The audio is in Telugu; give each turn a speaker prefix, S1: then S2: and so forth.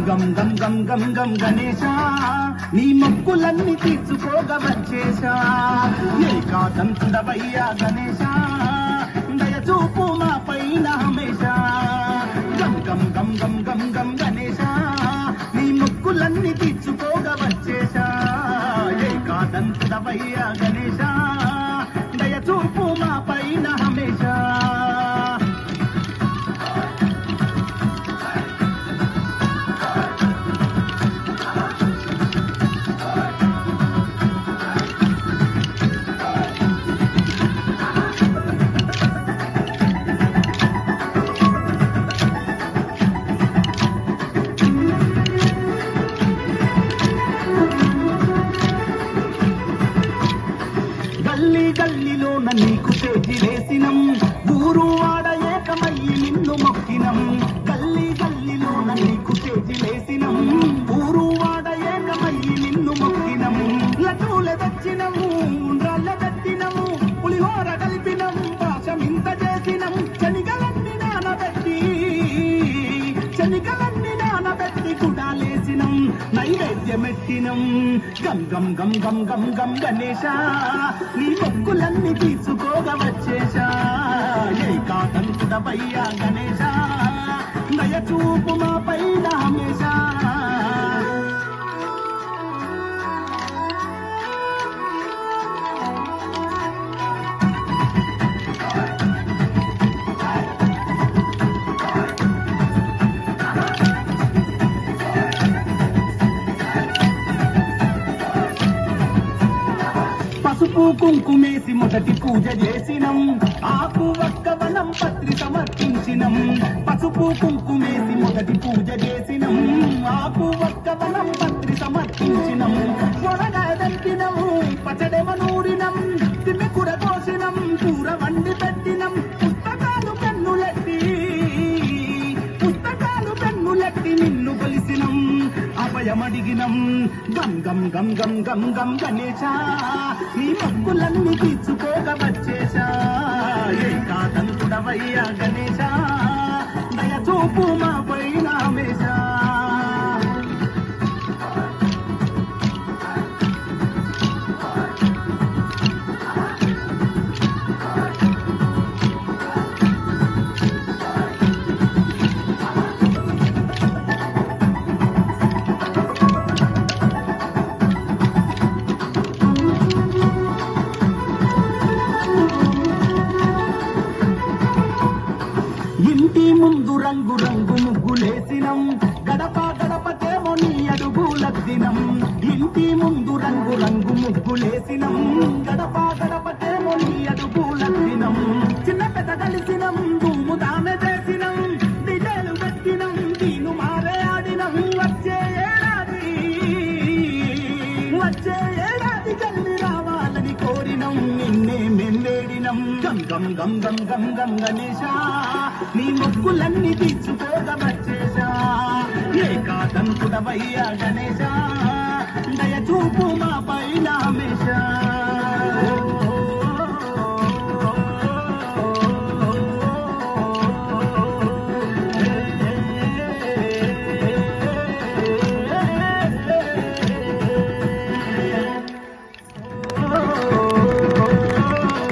S1: గం గం గం గం గం గణేశ నీ మొక్కులన్నీ తీర్చుకోగా వచ్చేశా ఏకాదంతుడవయ్యా గణేశ దయచూపు మా పైన హమేశ గం గం గం గం గం గం గణేశ నీ మొక్కులన్నీ తీర్చుకోగా వచ్చేశా ఏకాదంతుడవయ్యా గణేశ దయచూపు మా పైన హమేశ గల్లీ గల్లీలోన నీకు చేతిలేసినం ఊరు వాడ ఏకమయ్యి నిన్ను మొక్కినం గల్లీ గల్లీలోన నీకు చేతిలేసినం ఊరు వాడ ఏకమయ్యి నిన్ను మొక్కినం లడ్డూల తెచ్చినము ఉండ్రాళ్ళ కట్టినము పులిహోర కలిపినం పాశమింత చేసినం శనిగలన్నీ నానబెట్టి కుడాలేసినం నైవేద్యమెట్టినం గం గం గం గం గం గం గణేశ నీ మొక్కులన్నీ తీర్చుకోగా వచ్చేశా ఏకాదంతుడవయ్యా గణేశ దయచూపు మా పైన హమేశ పసుపు కుంకుమేసి మొదటి పూజ చేసినం ఆకు ఒక్క వనం పత్రి సమర్పించినం పసుపు కుంకుమేసి మొదటి పూజ చేసినం ఆకు ఒక్క వనం పత్రి సమర్పించినం పొడగదంపినం పచ్చడెమ నూరినం తిమ్మె కూర కోసినం కూర వండి పెట్టినం పుస్తకాలు పెన్నులెట్టి నిన్ను కొలిసినం అభయమడిగినం గం గం గం గం గం గం గణేశ నీ మొక్కులన్నీ తీర్చుకోగా వచ్చేశా ఏకాదంతుడవయ్యా గణేశ దయచూపు మా పైన హమేశ ఇంటి ముందు రంగు రంగు ముగ్గులేసినం గడప గడపకేమో నీ అడుగులద్దినం ఇంటి ముందు రంగు రంగు ముగ్గులేసినం గడప గడపకేమో నీ అడుగులద్దినం చిన్న పెద్ద కలిసినం ధూము దామె చేసినం డిజైలు పెట్టినం దీను మారే ఆడినం వచ్చే ఏడాది జల్లి రావాలని కోరినం నిన్నే మెంవేడినం గం గం గం గం గం గం గణేశ నీ మొక్కులన్నీ తీర్చుకోగా వచ్చేశా ఏకాదంతుడవయ్యా గణేశ